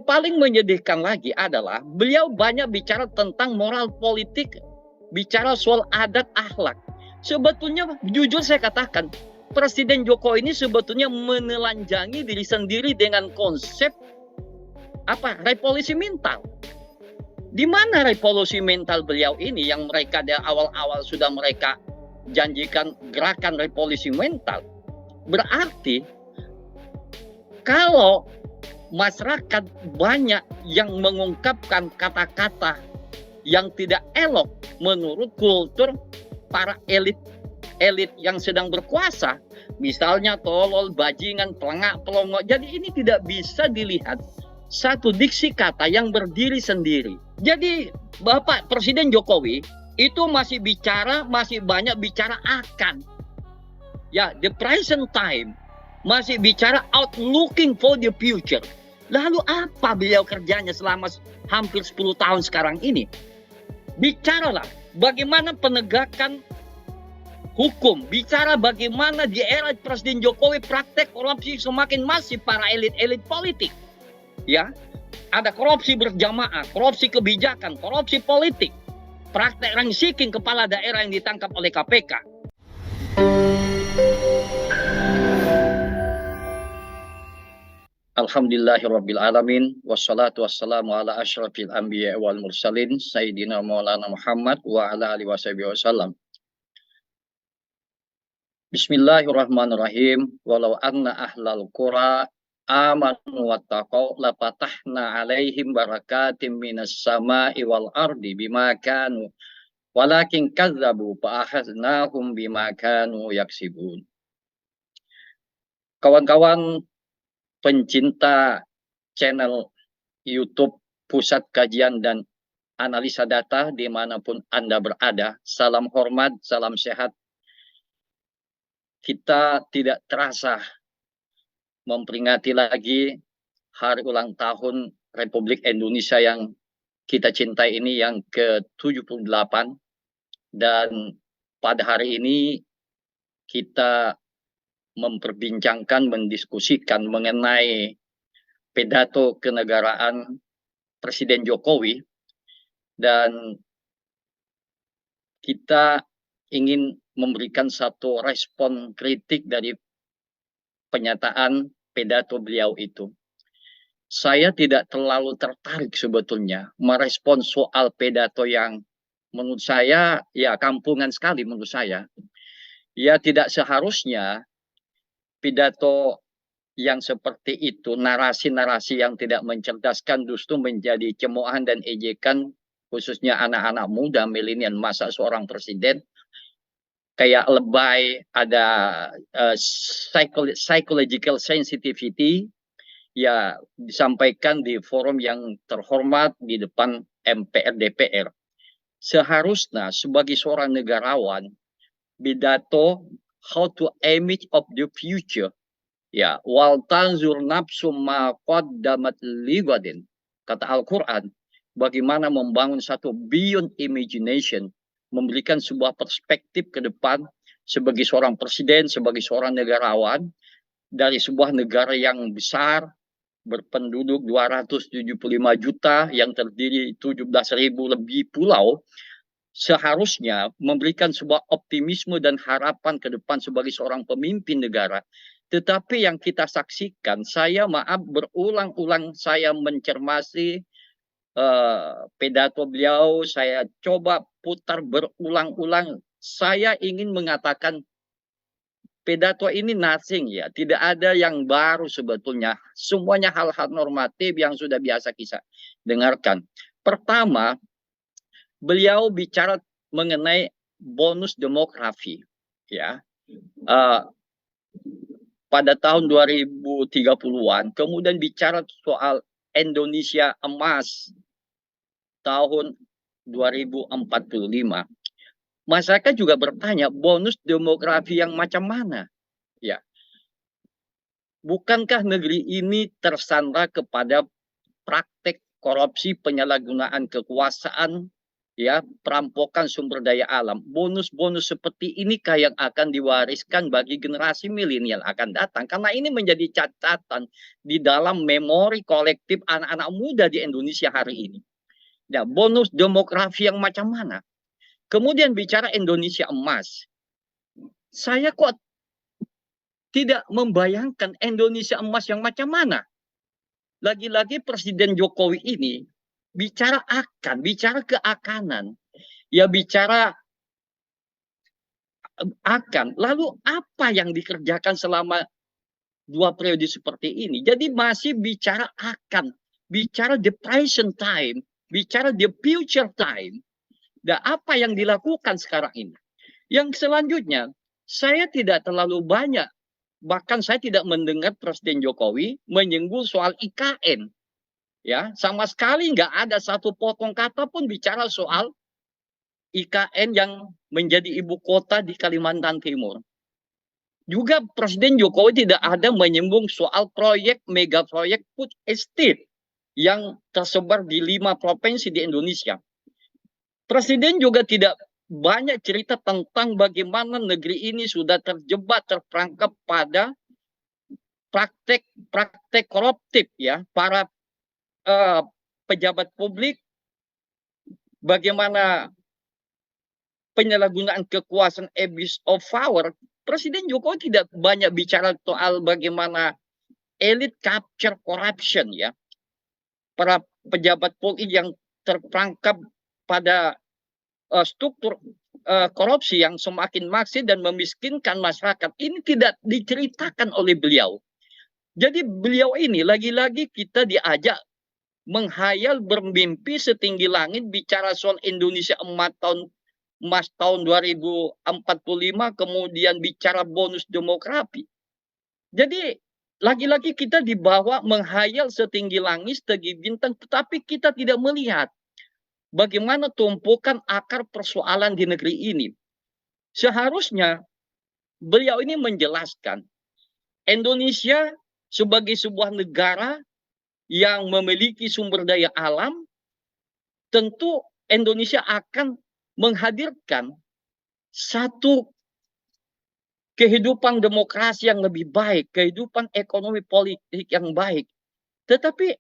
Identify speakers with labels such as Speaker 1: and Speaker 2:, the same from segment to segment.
Speaker 1: paling menyedihkan lagi adalah beliau banyak bicara tentang moral politik, bicara soal adat akhlak. Sebetulnya jujur saya katakan, Presiden Jokowi ini sebetulnya menelanjangi diri sendiri dengan konsep revolusi mental. Di mana revolusi mental beliau ini yang mereka dari awal-awal sudah mereka janjikan gerakan revolusi mental? Berarti kalau masyarakat banyak yang mengungkapkan kata-kata yang tidak elok menurut kultur para elit yang sedang berkuasa, misalnya tolol, bajingan, pelengak, pelongo. Jadi ini tidak bisa dilihat satu diksi kata yang berdiri sendiri. Jadi Bapak Presiden Jokowi itu masih banyak bicara akan. Ya, the present time, masih bicara outlooking for the future. Lalu apa beliau kerjanya selama hampir 10 tahun sekarang ini? Bicaralah bagaimana penegakan hukum, bicara bagaimana di era Presiden Jokowi praktek korupsi semakin masif para elit-elit politik. Ya, ada korupsi berjamaah, korupsi kebijakan, korupsi politik, praktek rangsiking kepala daerah yang ditangkap oleh KPK. Alhamdulillahirabbil alamin, wassalatu wassalamu ala asyrafil anbiya wal mursalin sayyidina maulana Muhammad wa ala alihi wasallam. Bismillahirrahmanirrahim. Walau anna ahlal qura amanu wattaqau lapatahna alaihim barakatim minas sama'i wal ardi bima kanu walakin kazzabu fa akhadnahum bima kanu yaksibun. Kawan-kawan pencinta channel YouTube Pusat Kajian dan Analisa Data dimanapun Anda berada, salam hormat, salam sehat. Kita tidak terasa memperingati lagi hari ulang tahun Republik Indonesia yang kita cintai ini yang ke-78. Dan pada hari ini kita memperbincangkan, mendiskusikan mengenai pidato kenegaraan Presiden Jokowi. Dan kita ingin memberikan satu respon kritik dari pernyataan pidato beliau itu. Saya tidak terlalu tertarik sebetulnya merespon soal pidato yang menurut saya ya kampungan sekali menurut saya. Ya tidak seharusnya pidato yang seperti itu, narasi-narasi yang tidak mencerdaskan justru menjadi cemoohan dan ejekan khususnya anak-anak muda milenial. Masa seorang presiden kayak lebay, ada psychological sensitivity, ya disampaikan di forum yang terhormat di depan MPR DPR. Seharusnya sebagai seorang negarawan, pidato how to image of the future, ya wal tanzur nafsum ma qaddamat lighadin, kata Al-Quran, bagaimana membangun satu beyond imagination, memberikan sebuah perspektif ke depan sebagai seorang presiden, sebagai seorang negarawan dari sebuah negara yang besar berpenduduk 275 juta yang terdiri 17.000 lebih pulau, seharusnya memberikan sebuah optimisme dan harapan ke depan sebagai seorang pemimpin negara. Tetapi yang kita saksikan, saya maaf berulang-ulang saya mencermati pidato beliau, saya coba putar berulang-ulang. Saya ingin mengatakan pidato ini nothing, ya, tidak ada yang baru sebetulnya. Semuanya hal-hal normatif yang sudah biasa kita dengarkan. Pertama, beliau bicara mengenai bonus demografi, ya. Pada tahun 2030-an, kemudian bicara soal Indonesia emas tahun 2045. Masyarakat juga bertanya, bonus demografi yang macam mana? Ya. Bukankah negeri ini tersandra kepada praktek korupsi, penyalahgunaan kekuasaan ya, perampokan sumber daya alam. Bonus-bonus seperti ini yang akan diwariskan bagi generasi milenial akan datang, karena ini menjadi catatan di dalam memori kolektif anak-anak muda di Indonesia hari ini. Ya, bonus demografi yang macam mana? Kemudian bicara Indonesia emas, saya kok tidak membayangkan Indonesia emas yang macam mana. Lagi-lagi Presiden Jokowi ini bicara keakanan, ya bicara akan. Lalu apa yang dikerjakan selama 2 periode seperti ini? Jadi masih bicara akan, bicara the present time, bicara the future time. Dan apa yang dilakukan sekarang ini? Yang selanjutnya, saya tidak terlalu banyak, bahkan saya tidak mendengar Presiden Jokowi menyinggung soal IKN. Ya, sama sekali nggak ada satu potong kata pun bicara soal IKN yang menjadi ibu kota di Kalimantan Timur. Juga Presiden Jokowi tidak ada menyinggung soal mega proyek food estate yang tersebar di 5 provinsi di Indonesia. Presiden juga tidak banyak cerita tentang bagaimana negeri ini sudah terperangkap pada praktek koruptif, ya, para pejabat publik, bagaimana penyalahgunaan kekuasaan, abuse of power. Presiden Jokowi tidak banyak bicara soal bagaimana elit capture corruption, ya, para pejabat publik yang terperangkap pada struktur korupsi yang semakin maksimal dan memiskinkan masyarakat. Ini tidak diceritakan oleh beliau. Jadi beliau ini lagi-lagi kita diajak menghayal, bermimpi setinggi langit, bicara soal Indonesia emas tahun 2045, kemudian bicara bonus demografi. Jadi lagi-lagi kita dibawa menghayal setinggi langit, setinggi bintang, tetapi kita tidak melihat bagaimana tumpukan akar persoalan di negeri ini. Seharusnya beliau ini menjelaskan Indonesia sebagai sebuah negara yang memiliki sumber daya alam, tentu Indonesia akan menghadirkan satu kehidupan demokrasi yang lebih baik, kehidupan ekonomi politik yang baik. Tetapi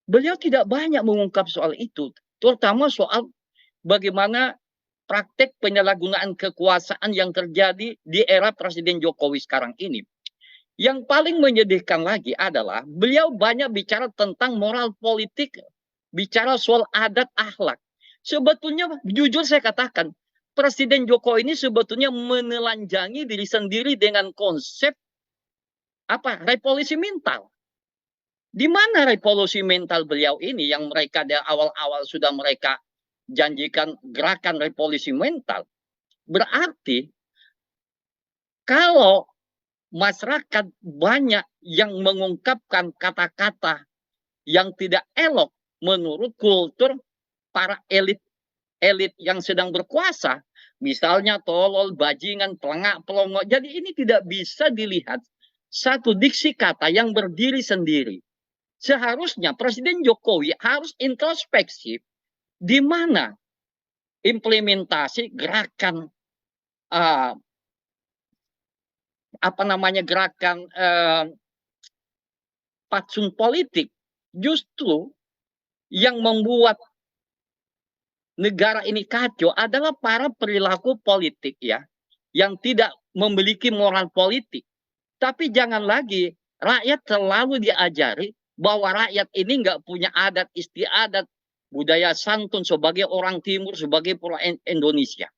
Speaker 1: beliau tidak banyak mengungkap soal itu, terutama soal bagaimana praktek penyalahgunaan kekuasaan yang terjadi di era Presiden Jokowi sekarang ini. Yang paling menyedihkan lagi adalah beliau banyak bicara tentang moral politik, bicara soal adat akhlak. Sebetulnya jujur saya katakan, Presiden Jokowi ini sebetulnya menelanjangi diri sendiri dengan konsep revolusi mental. Di mana revolusi mental beliau ini yang mereka dari awal-awal sudah mereka janjikan gerakan revolusi mental. Berarti kalau masyarakat banyak yang mengungkapkan kata-kata yang tidak elok menurut kultur para elit yang sedang berkuasa, misalnya tolol, bajingan, pelengak, pelongo. Jadi ini tidak bisa dilihat satu diksi kata yang berdiri sendiri. Seharusnya Presiden Jokowi harus introspeksi di mana implementasi gerakan gerakan fatsun politik. Justru yang membuat negara ini kacau adalah para perilaku politik, ya, yang tidak memiliki moral politik. Tapi jangan lagi rakyat selalu diajari bahwa rakyat ini nggak punya adat istiadat, budaya santun sebagai orang timur, sebagai orang Indonesia.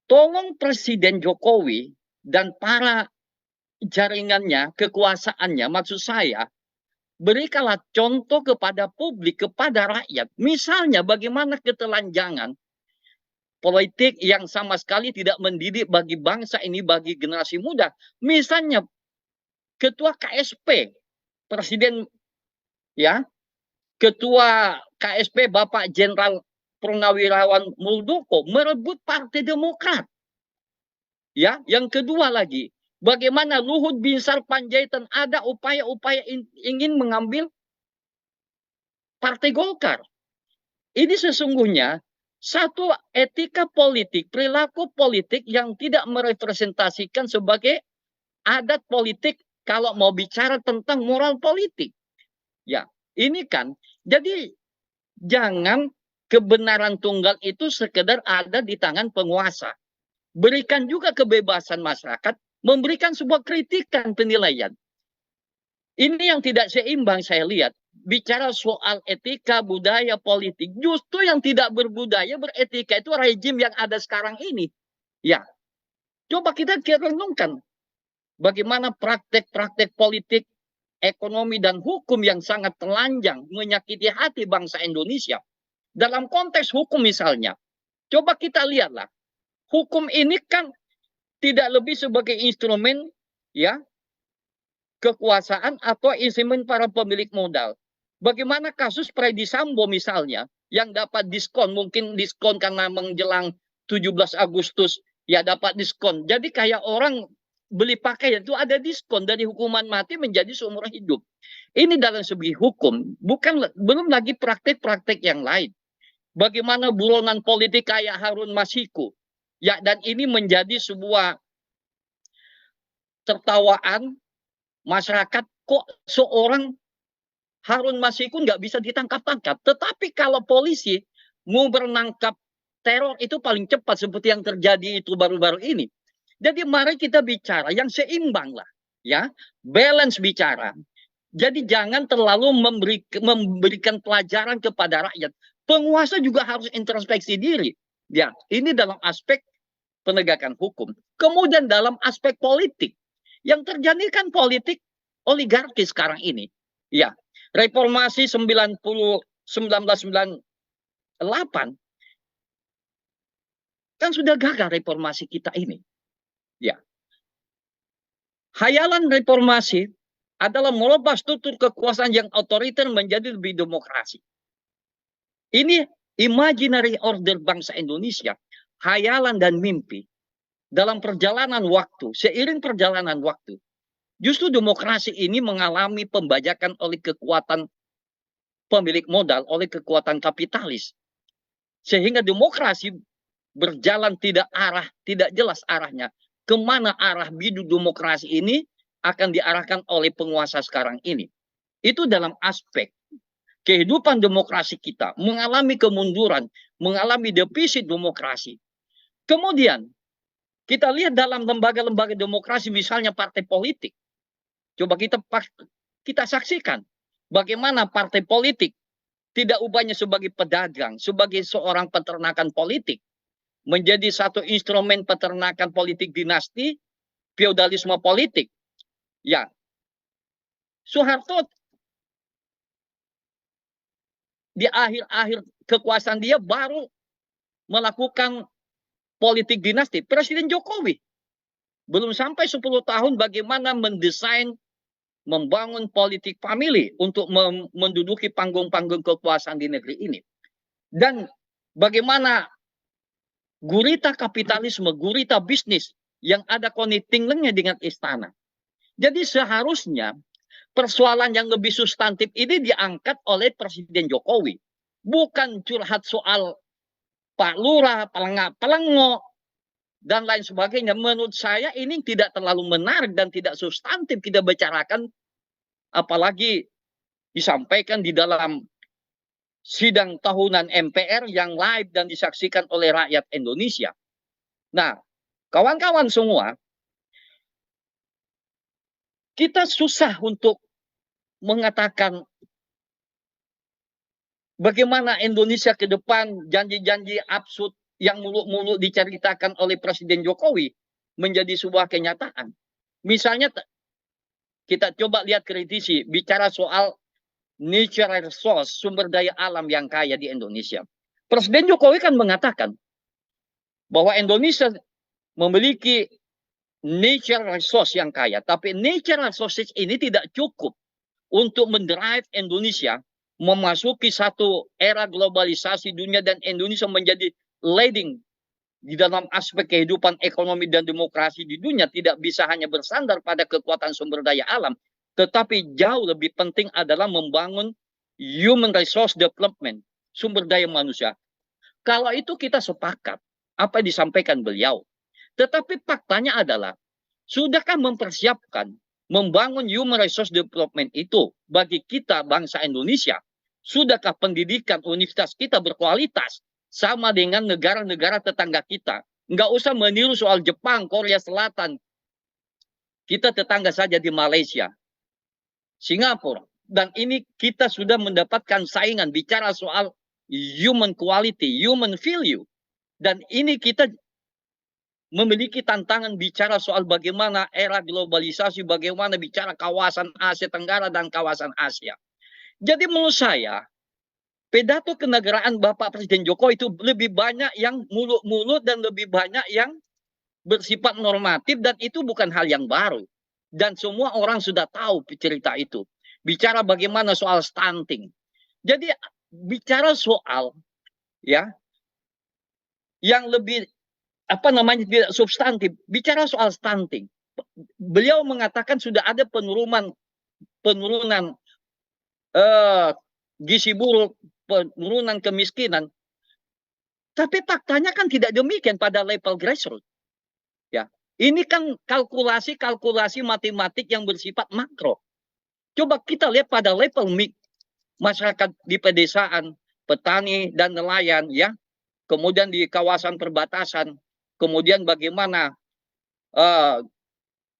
Speaker 1: Tolong Presiden Jokowi dan para jaringannya, kekuasaannya, maksud saya, berikanlah contoh kepada publik, kepada rakyat. Misalnya bagaimana ketelanjangan politik yang sama sekali tidak mendidik bagi bangsa ini, bagi generasi muda. Misalnya Ketua KSP, Presiden, ya, Ketua KSP Bapak Jenderal Purnawirawan Muldoko merebut Partai Demokrat. Ya, yang kedua lagi, bagaimana Luhut Binsar Panjaitan ada upaya-upaya ingin mengambil Partai Golkar. ini sesungguhnya satu etika politik, perilaku politik yang tidak merepresentasikan sebagai adat politik kalau mau bicara tentang moral politik. Ya, ini kan. Jadi jangan kebenaran tunggal itu sekedar ada di tangan penguasa. Berikan juga kebebasan masyarakat memberikan sebuah kritikan penilaian. Ini yang tidak seimbang saya lihat. Bicara soal etika, budaya, politik. Justru yang tidak berbudaya, beretika itu rejim yang ada sekarang ini. Ya, coba kita renungkan. Bagaimana praktek-praktek politik, ekonomi, dan hukum yang sangat telanjang menyakiti hati bangsa Indonesia. Dalam konteks hukum misalnya, coba kita lihatlah. Hukum ini kan tidak lebih sebagai instrumen ya kekuasaan atau instrumen para pemilik modal. Bagaimana kasus Freddy Sambo misalnya yang dapat diskon, mungkin diskon karena menjelang 17 Agustus ya dapat diskon. Jadi kayak orang beli pakaian itu ada diskon dari hukuman mati menjadi seumur hidup. Ini dalam segi hukum, belum lagi praktek-praktek yang lain. Bagaimana buronan politik kayak Harun Masiku. Ya, dan ini menjadi sebuah tertawaan masyarakat, kok seorang Harun Masiku nggak bisa ditangkap-tangkap. Tetapi kalau polisi mau menangkap teror itu paling cepat seperti yang terjadi itu baru-baru ini. Jadi mari kita bicara yang seimbang lah, ya, balance bicara. Jadi jangan terlalu memberikan pelajaran kepada rakyat. Penguasa juga harus introspeksi diri. Ya, ini dalam aspek penegakan hukum. Kemudian dalam aspek politik, yang terjadi kan politik oligarki sekarang ini. Ya, reformasi 1998 kan sudah gagal reformasi kita ini. Ya, hayalan reformasi adalah merubah struktur kekuasaan yang otoriter menjadi lebih demokrasi. Ini imaginary order bangsa Indonesia, hayalan dan mimpi. Dalam perjalanan waktu, seiring perjalanan waktu, justru demokrasi ini mengalami pembajakan oleh kekuatan pemilik modal, oleh kekuatan kapitalis. Sehingga demokrasi berjalan tidak jelas arahnya. Kemana arah bidu demokrasi ini akan diarahkan oleh penguasa sekarang ini. Itu dalam aspek kehidupan demokrasi kita mengalami kemunduran, mengalami defisit demokrasi. Kemudian kita lihat dalam lembaga-lembaga demokrasi, misalnya partai politik. Coba kita saksikan bagaimana partai politik tidak ubahnya sebagai pedagang, sebagai seorang peternakan politik, menjadi satu instrumen peternakan politik dinasti, feodalisme politik. Ya, Soeharto di akhir-akhir kekuasaan dia baru melakukan politik dinasti. Presiden Jokowi belum sampai 10 tahun bagaimana mendesain, membangun politik famili untuk menduduki panggung-panggung kekuasaan di negeri ini. Dan bagaimana gurita kapitalisme, gurita bisnis yang ada connecting-nya dengan istana. Jadi seharusnya persoalan yang lebih substantif ini diangkat oleh Presiden Jokowi. Bukan curhat soal Pak Lurah, pelengok, dan lain sebagainya. Menurut saya ini tidak terlalu menarik dan tidak substantif kita bicarakan, apalagi disampaikan di dalam sidang tahunan MPR yang live dan disaksikan oleh rakyat Indonesia. Nah, kawan-kawan semua, kita susah untuk mengatakan bagaimana Indonesia ke depan, janji-janji absurd yang muluk-muluk diceritakan oleh Presiden Jokowi menjadi sebuah kenyataan. Misalnya kita coba lihat kritisi bicara soal natural resource, sumber daya alam yang kaya di Indonesia. Presiden Jokowi kan mengatakan bahwa Indonesia memiliki natural resource yang kaya, tapi natural resources ini tidak cukup untuk mendrive Indonesia memasuki satu era globalisasi dunia dan Indonesia menjadi leading di dalam aspek kehidupan ekonomi dan demokrasi di dunia. Tidak bisa hanya bersandar pada kekuatan sumber daya alam, tetapi jauh lebih penting adalah membangun human resource development, sumber daya manusia. Kalau itu kita sepakat apa yang disampaikan beliau. Tetapi faktanya adalah, sudahkah mempersiapkan membangun human resource development itu bagi kita bangsa Indonesia? Sudahkah pendidikan universitas kita berkualitas sama dengan negara-negara tetangga kita? Nggak usah meniru soal Jepang, Korea Selatan. Kita tetangga saja di Malaysia, Singapura. Dan ini kita sudah mendapatkan saingan bicara soal human quality, human value. Dan ini kita memiliki tantangan bicara soal bagaimana era globalisasi, bagaimana bicara kawasan Asia Tenggara dan kawasan Asia. Jadi menurut saya, pidato kenegaraan Bapak Presiden Jokowi itu lebih banyak yang mulut-mulut dan lebih banyak yang bersifat normatif, dan itu bukan hal yang baru. Dan semua orang sudah tahu cerita itu. Bicara bagaimana soal stunting. Jadi bicara soal ya yang lebih tidak substantif, bicara soal stunting. Beliau mengatakan sudah ada penurunan gizi buruk, penurunan kemiskinan. Tapi faktanya kan tidak demikian pada level grassroots. Ya, ini kan kalkulasi matematik yang bersifat makro. Coba kita lihat pada level masyarakat di pedesaan, petani dan nelayan, ya, kemudian di kawasan perbatasan, kemudian bagaimana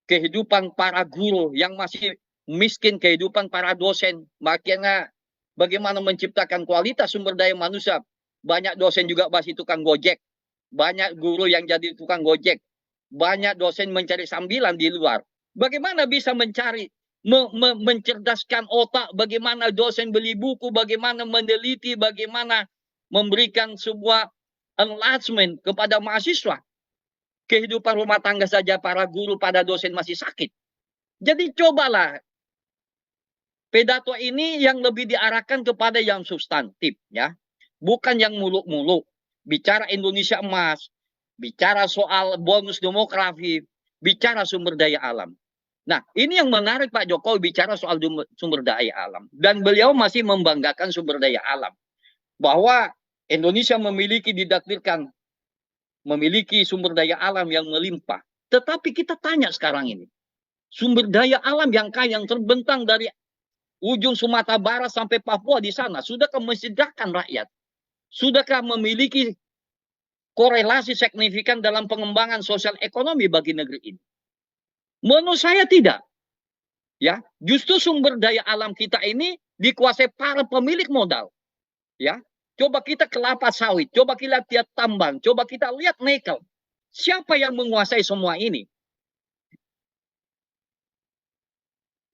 Speaker 1: kehidupan para guru yang masih miskin, kehidupan para dosen, makanya bagaimana menciptakan kualitas sumber daya manusia. Banyak dosen juga masih tukang gojek, banyak guru yang jadi tukang gojek, banyak dosen mencari sambilan di luar. Bagaimana bisa mencerdaskan otak, bagaimana dosen beli buku, bagaimana meneliti, bagaimana memberikan sebuah enlargement kepada mahasiswa. Kehidupan rumah tangga saja para guru, pada dosen masih sakit. Jadi cobalah pidato ini yang lebih diarahkan kepada yang substantif, ya, bukan yang muluk-muluk. Bicara Indonesia emas, bicara soal bonus demografi, bicara sumber daya alam. Nah, ini yang menarik Pak Jokowi bicara soal sumber daya alam. Dan beliau masih membanggakan sumber daya alam. Bahwa Indonesia memiliki sumber daya alam yang melimpah. Tetapi kita tanya sekarang ini, sumber daya alam yang kaya, yang terbentang dari ujung Sumatera Barat sampai Papua di sana, sudahkah mencerdaskan rakyat? Sudahkah memiliki korelasi signifikan dalam pengembangan sosial ekonomi bagi negeri ini? Menurut saya tidak. Ya, justru sumber daya alam kita ini dikuasai para pemilik modal. Ya, coba kita kelapa sawit, coba kita lihat tambang, coba kita lihat nikel. Siapa yang menguasai semua ini?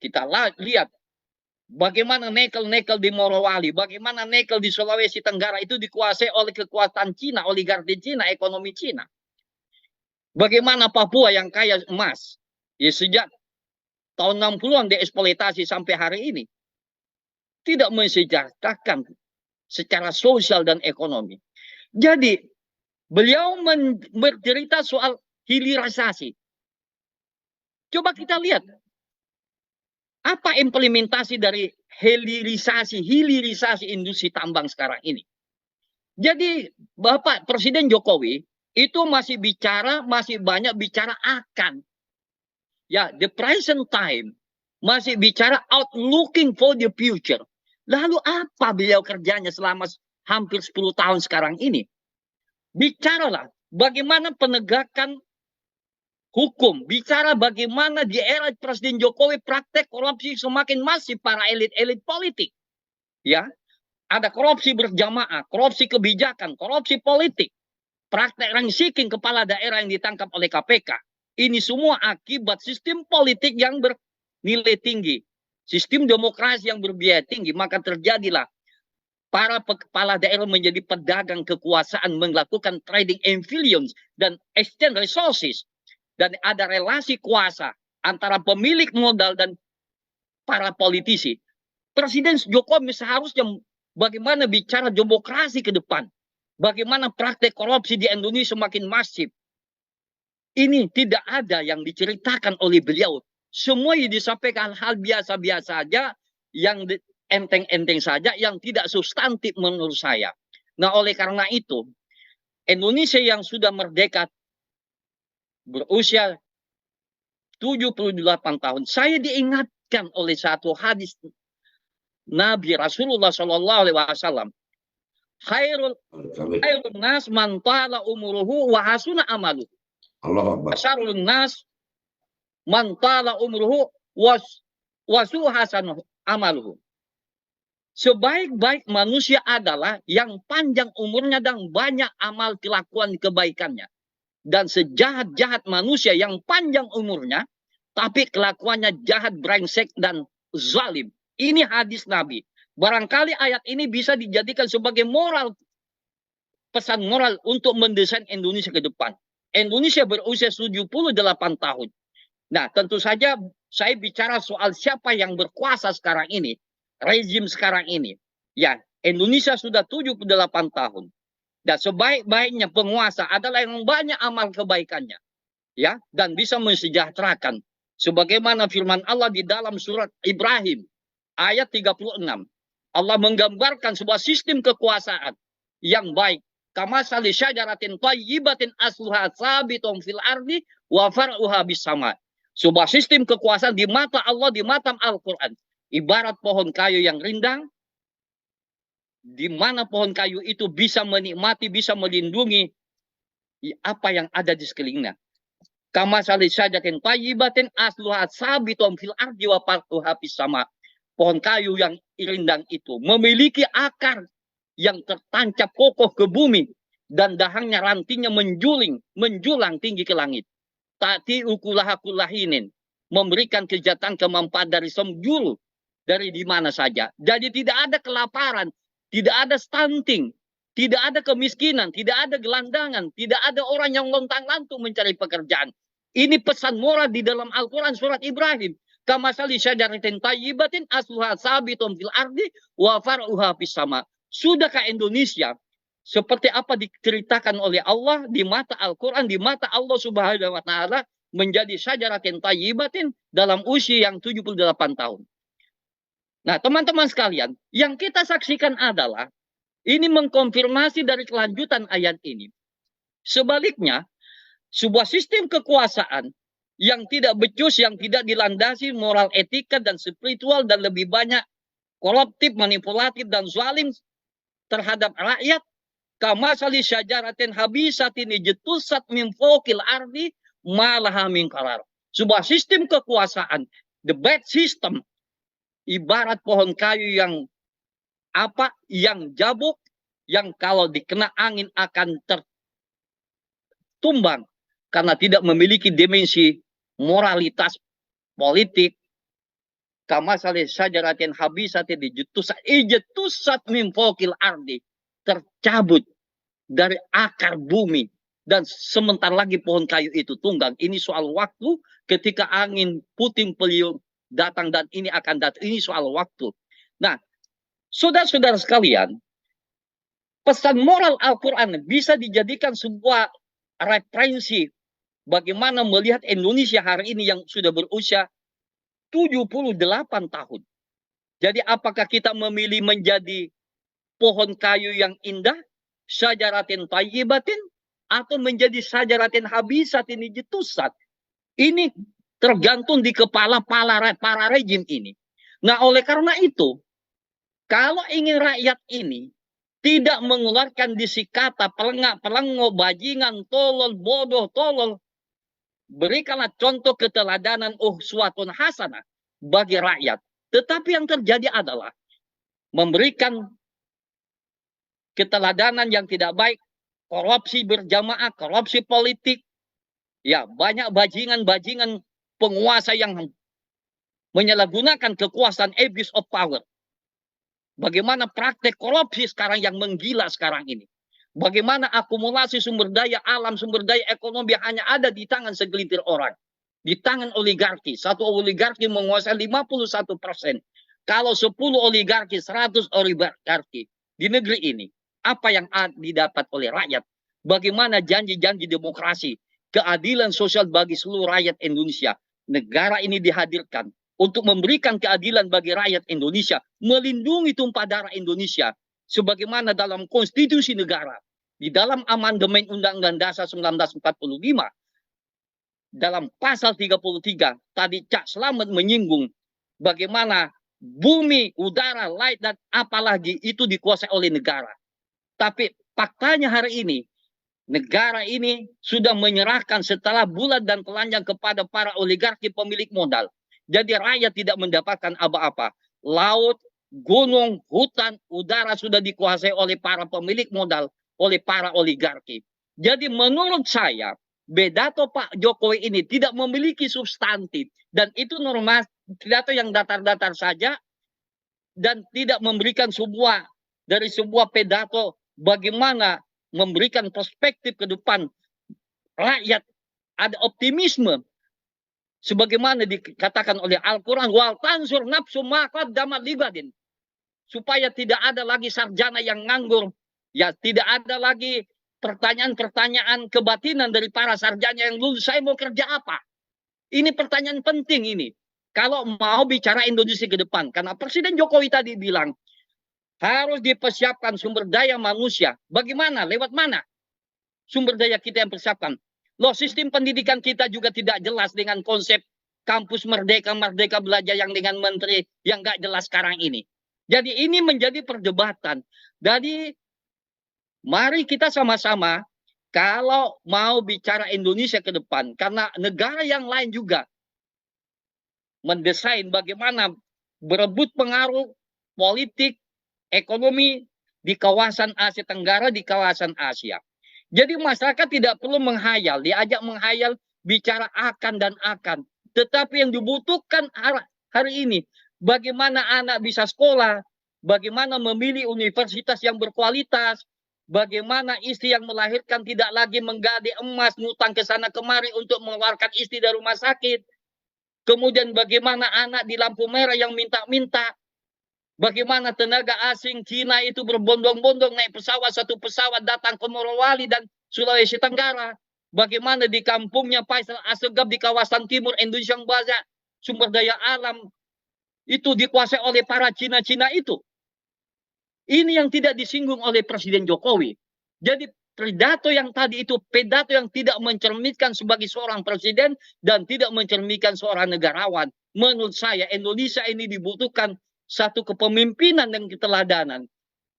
Speaker 1: Kita lihat bagaimana nikel di Morowali, bagaimana nikel di Sulawesi Tenggara itu dikuasai oleh kekuatan Cina, oligarki Cina, ekonomi Cina. Bagaimana Papua yang kaya emas, ya sejak tahun 60-an dieksploitasi sampai hari ini, tidak mensejahterakan secara sosial dan ekonomi. Jadi beliau bercerita soal hilirisasi. Coba kita lihat apa implementasi dari hilirisasi industri tambang sekarang ini. Jadi Bapak Presiden Jokowi itu masih banyak bicara akan, ya, the present time, masih bicara outlooking for the future. Lalu apa beliau kerjanya selama hampir 10 tahun sekarang ini? Bicaralah bagaimana penegakan hukum, bicara bagaimana di era Presiden Jokowi praktek korupsi semakin masif para elit-elit politik. Ya, ada korupsi berjamaah, korupsi kebijakan, korupsi politik, praktek rank-seeking kepala daerah yang ditangkap oleh KPK. Ini semua akibat sistem politik yang bernilai tinggi, sistem demokrasi yang berbiaya tinggi. Maka terjadilah para kepala daerah menjadi pedagang kekuasaan, melakukan trading influence dan exchange resources. Dan ada relasi kuasa antara pemilik modal dan para politisi. Presiden Jokowi seharusnya bagaimana bicara demokrasi ke depan. Bagaimana praktek korupsi di Indonesia semakin masif. Ini tidak ada yang diceritakan oleh beliau. Semua yang disampaikan hal biasa-biasa saja yang enteng-enteng saja yang tidak substantif menurut saya. Nah, oleh karena itu, Indonesia yang sudah merdeka berusia 78 tahun, saya diingatkan oleh satu hadis Nabi Rasulullah Shallallahu Alaihi Wasallam, khairul nas man tala umuruhu wa hasuna amaluhu. Syarrul nas man tala umruhu wasu hasan amaluhu. Sebaik-baik manusia adalah yang panjang umurnya dan banyak amal kelakuan kebaikannya. Dan sejahat-jahat manusia yang panjang umurnya tapi kelakuannya jahat, brengsek dan zalim. Ini hadis Nabi. Barangkali ayat ini bisa dijadikan sebagai moral, pesan moral untuk mendesain Indonesia ke depan. Indonesia berusia 78 tahun. Nah, tentu saja saya bicara soal siapa yang berkuasa sekarang ini, rezim sekarang ini. Ya, Indonesia sudah 78 tahun. Dan sebaik-baiknya penguasa adalah yang banyak amal kebaikannya. Ya, dan bisa mensejahterakan. Sebagaimana firman Allah di dalam surat Ibrahim ayat 36. Allah menggambarkan sebuah sistem kekuasaan yang baik. Kamasali syajaratin thayyibatin asluha sabitun fil ardi wa far'uha bis sama. Sebuah sistem kekuasaan di mata Allah, di mata Al-Qur'an, ibarat pohon kayu yang rindang, di mana pohon kayu itu bisa menikmati, bisa melindungi apa yang ada di sekelilingnya. Kamasali syajaratin thayyibatin asluha sabitun fil ardi wa far'uha bis sama. Pohon kayu yang rindang itu memiliki akar yang tertancap kokoh ke bumi dan dahannya rantingnya menjulang tinggi ke langit. Tati ukulahakulainin, memberikan kejahatan kemanfaat dari semjulu dari di mana saja. Jadi tidak ada kelaparan, tidak ada stunting, tidak ada kemiskinan, tidak ada gelandangan, tidak ada orang yang lontang-lantung mencari pekerjaan. Ini pesan moral di dalam Al-Quran surat Ibrahim. Kamasali syajaratin thayyibatin asluha sabitun fil ardi wa far'uha fis sama. Sudahkah Indonesia seperti apa diceritakan oleh Allah di mata Al-Quran, di mata Allah Subhanahu wa taala, menjadi syajaratin thayyibatin dalam usia yang 78 tahun. Nah, teman-teman sekalian, yang kita saksikan adalah ini mengkonfirmasi dari kelanjutan ayat ini. Sebaliknya, sebuah sistem kekuasaan yang tidak becus, yang tidak dilandasi moral, etika, dan spiritual, dan lebih banyak koruptif, manipulatif, dan zalim terhadap rakyat, kamasali syajaratin habisatin ijtusat min fawqil ardi malaha min qarar. Sebuah sistem kekuasaan, the bad system, ibarat pohon kayu yang yang jabuk, yang kalau dikena angin akan tertumbang karena tidak memiliki dimensi moralitas politik. Kamasali syajaratin habisatin ijtusat min fawqil ardi, tercabut dari akar bumi, dan sebentar lagi pohon kayu itu tunggang. Ini soal waktu, ketika angin puting beliung datang, dan ini akan datang. Ini soal waktu. Nah, saudara-saudara sekalian, pesan moral Al-Quran bisa dijadikan sebuah referensi bagaimana melihat Indonesia hari ini yang sudah berusia 78 tahun. Jadi apakah kita memilih menjadi pohon kayu yang indah, syajaratin thayyibatin, atau menjadi syajaratin habisatin ijtusat? Ini tergantung di kepala para rejim ini. Nah, oleh karena itu, kalau ingin rakyat ini tidak mengeluarkan diksi kata pelengak, pelengo, bajingan, tolol, bodoh, tolol, berikanlah contoh keteladanan uswatun hasanah bagi rakyat. Tetapi yang terjadi adalah memberikan keteladanan yang tidak baik, korupsi berjamaah, korupsi politik. Ya, banyak bajingan-bajingan penguasa yang menyalahgunakan kekuasaan, abuse of power. Bagaimana praktek korupsi sekarang yang menggila sekarang ini. Bagaimana akumulasi sumber daya alam, sumber daya ekonomi hanya ada di tangan segelintir orang. Di tangan oligarki. Satu oligarki menguasai 51%. Kalau 10 oligarki, 100 oligarki di negeri ini, apa yang didapat oleh rakyat? Bagaimana janji-janji demokrasi, keadilan sosial bagi seluruh rakyat Indonesia? Negara ini dihadirkan untuk memberikan keadilan bagi rakyat Indonesia, melindungi tumpah darah Indonesia, sebagaimana dalam konstitusi negara, di dalam amandemen Undang-Undang Dasar 1945, dalam pasal 33, tadi Cak Slamet menyinggung bagaimana bumi, udara, laut, dan apalagi itu dikuasai oleh negara. Tapi faktanya hari ini, negara ini sudah menyerahkan setelah bulat dan telanjang kepada para oligarki pemilik modal. Jadi rakyat tidak mendapatkan apa-apa. Laut, gunung, hutan, udara sudah dikuasai oleh para pemilik modal, oleh para oligarki. Jadi menurut saya, pidato Pak Jokowi ini tidak memiliki substantif. Dan itu normal, pidato yang datar-datar saja, dan tidak memberikan sebuah pidato bagaimana memberikan perspektif ke depan rakyat, ada optimisme sebagaimana dikatakan oleh Al-Quran, wal tansur nafsu ma qaddamat ligadin, supaya tidak ada lagi sarjana yang nganggur, ya tidak ada lagi pertanyaan-pertanyaan kebatinan dari para sarjana yang lulus, saya mau kerja apa? Ini pertanyaan penting ini kalau mau bicara Indonesia ke depan, karena Presiden Jokowi tadi bilang harus dipersiapkan sumber daya manusia. Bagaimana? Lewat mana sumber daya kita yang persiapkan? Loh, sistem pendidikan kita juga tidak jelas dengan konsep kampus merdeka belajar yang dengan menteri yang nggak jelas sekarang ini. Jadi ini menjadi perdebatan. Jadi mari kita sama-sama kalau mau bicara Indonesia ke depan, karena negara yang lain juga mendesain bagaimana berebut pengaruh politik, ekonomi di kawasan Asia Tenggara, di kawasan Asia. Jadi masyarakat tidak perlu menghayal, diajak menghayal, bicara akan dan akan. Tetapi yang dibutuhkan hari ini, bagaimana anak bisa sekolah, bagaimana memilih universitas yang berkualitas, bagaimana istri yang melahirkan tidak lagi menggade emas, ngutang ke sana kemari untuk mengeluarkan istri dari rumah sakit. Kemudian bagaimana anak di lampu merah yang minta-minta. Bagaimana tenaga asing Cina itu berbondong-bondong naik pesawat, satu pesawat datang ke Morowali dan Sulawesi Tenggara. Bagaimana di kampungnya Faisal Assegaf di kawasan timur Indonesia yang banyak sumber daya alam itu dikuasai oleh para Cina-Cina itu. Ini yang tidak disinggung oleh Presiden Jokowi. Jadi pidato yang tadi itu pidato yang tidak mencerminkan sebagai seorang presiden dan tidak mencerminkan seorang negarawan. Menurut saya Indonesia ini dibutuhkan satu kepemimpinan dan keteladanan.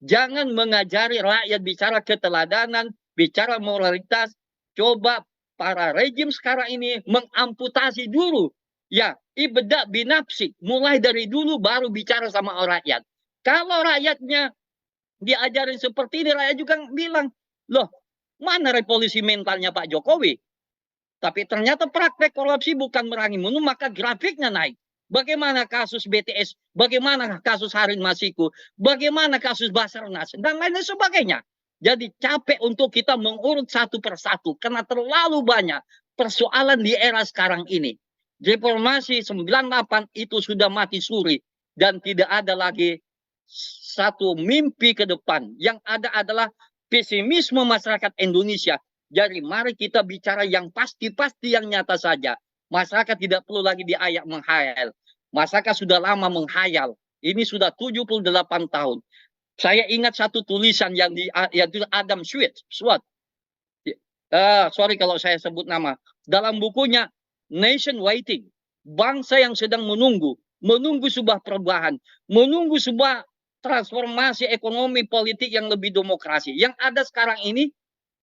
Speaker 1: Jangan mengajari rakyat bicara keteladanan, bicara moralitas. Coba para rejim sekarang ini mengamputasi dulu. Ya, ibda binafsik. Mulai dari dulu baru bicara sama rakyat. Kalau rakyatnya diajarin seperti ini, rakyat juga bilang, loh, mana revolusi mentalnya Pak Jokowi? Tapi ternyata praktek korupsi bukan merangi menu, maka grafiknya naik. Bagaimana kasus BTS, bagaimana kasus Harun Masiku, bagaimana kasus Basarnas, dan lain sebagainya. Jadi capek untuk kita mengurut satu persatu, karena terlalu banyak persoalan di era sekarang ini. Reformasi 98 itu sudah mati suri, dan tidak ada lagi satu mimpi ke depan. Yang ada adalah pesimisme masyarakat Indonesia. Jadi mari kita bicara yang pasti-pasti, yang nyata saja. Masyarakat tidak perlu lagi diayak menghayal. Masyarakat sudah lama menghayal. Ini sudah 78 tahun. Saya ingat satu tulisan yang itu Adam Smith. Sorry kalau saya sebut nama. Dalam bukunya Nation Waiting. Bangsa yang sedang menunggu sebuah perubahan, menunggu sebuah transformasi ekonomi politik yang lebih demokrasi. Yang ada sekarang ini,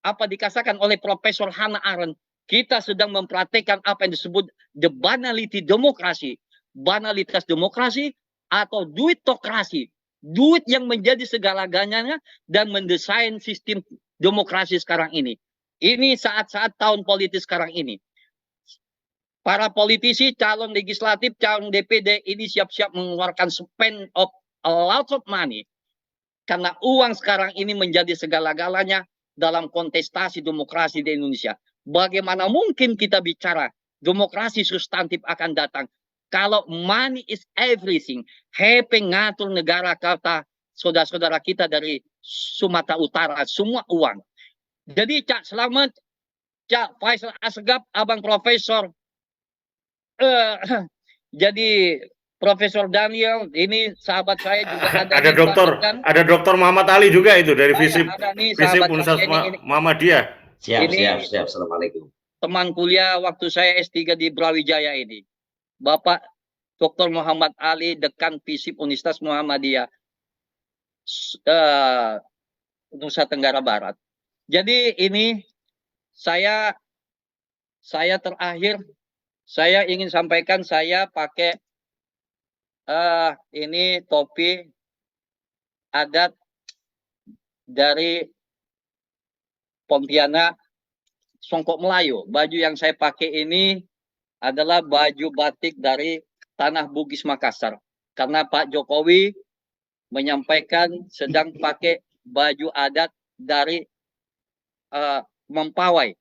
Speaker 1: apa dikatakan oleh Profesor Hannah Arendt, kita sedang mempraktekkan apa yang disebut the banality demokrasi. Banalitas demokrasi atau duitokrasi. Duit yang menjadi segala-galanya dan mendesain sistem demokrasi sekarang ini. Ini saat-saat tahun politik sekarang ini. Para politisi, calon legislatif, calon DPD ini siap-siap mengeluarkan spend of a lot of money. Karena uang sekarang ini menjadi segala-galanya dalam kontestasi demokrasi di Indonesia. Bagaimana mungkin kita bicara demokrasi substantif akan datang kalau money is everything? Happy ngatur negara, kata saudara-saudara kita dari Sumatera Utara, semua uang. Jadi Cak Slamet, Cak Faisal Assegaf, Abang Profesor Jadi Profesor Daniel, ini sahabat saya juga ada
Speaker 2: Ada
Speaker 1: nih, Pak Dekan.
Speaker 2: ada Dokter Muhammad Ali juga itu dari
Speaker 1: Ada nih
Speaker 2: FISIP
Speaker 1: sahabat
Speaker 2: Universitas
Speaker 1: saya ini.
Speaker 2: Muhammadiyah.
Speaker 1: Ini
Speaker 3: Siap. Assalamualaikum.
Speaker 1: teman kuliah waktu saya S3 di Brawijaya ini. Bapak Dr. Muhammad Ali, Dekan FISIP Universitas Muhammadiyah, Nusa Tenggara Barat. Jadi ini saya terakhir saya ingin sampaikan, saya pakai ini topi adat dari Pontianak Songkok Melayu. Baju yang saya pakai ini adalah baju batik dari Tanah Bugis Makassar. Karena Pak Jokowi menyampaikan sedang pakai baju adat dari Mempawai.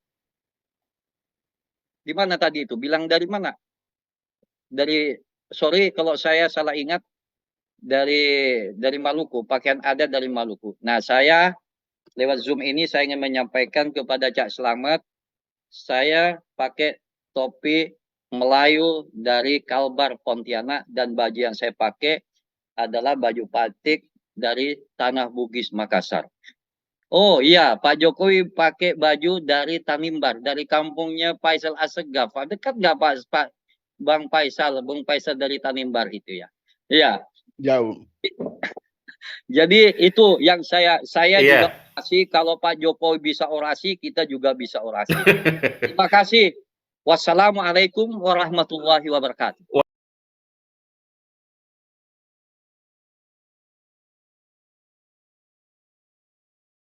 Speaker 1: Di mana tadi itu? Bilang dari mana? Sorry kalau saya salah ingat, dari Maluku, pakaian adat dari Maluku. Nah, saya lewat Zoom ini saya ingin menyampaikan kepada Cak Slamet, saya pakai topi Melayu dari Kalbar Pontianak, dan baju yang saya pakai adalah baju batik dari Tanah Bugis Makassar. Oh iya, Pak Jokowi pakai baju dari Tanimbar, dari kampungnya Faisal Assegaf. Dekat nggak Pak Bang Faisal dari Tanimbar itu ya? Iya.
Speaker 4: Jauh.
Speaker 1: Jadi itu yang saya
Speaker 2: Iya.
Speaker 1: juga orasi. Kalau Pak Jokowi bisa orasi, kita juga bisa orasi. Terima kasih. Wassalamualaikum warahmatullahi wabarakatuh.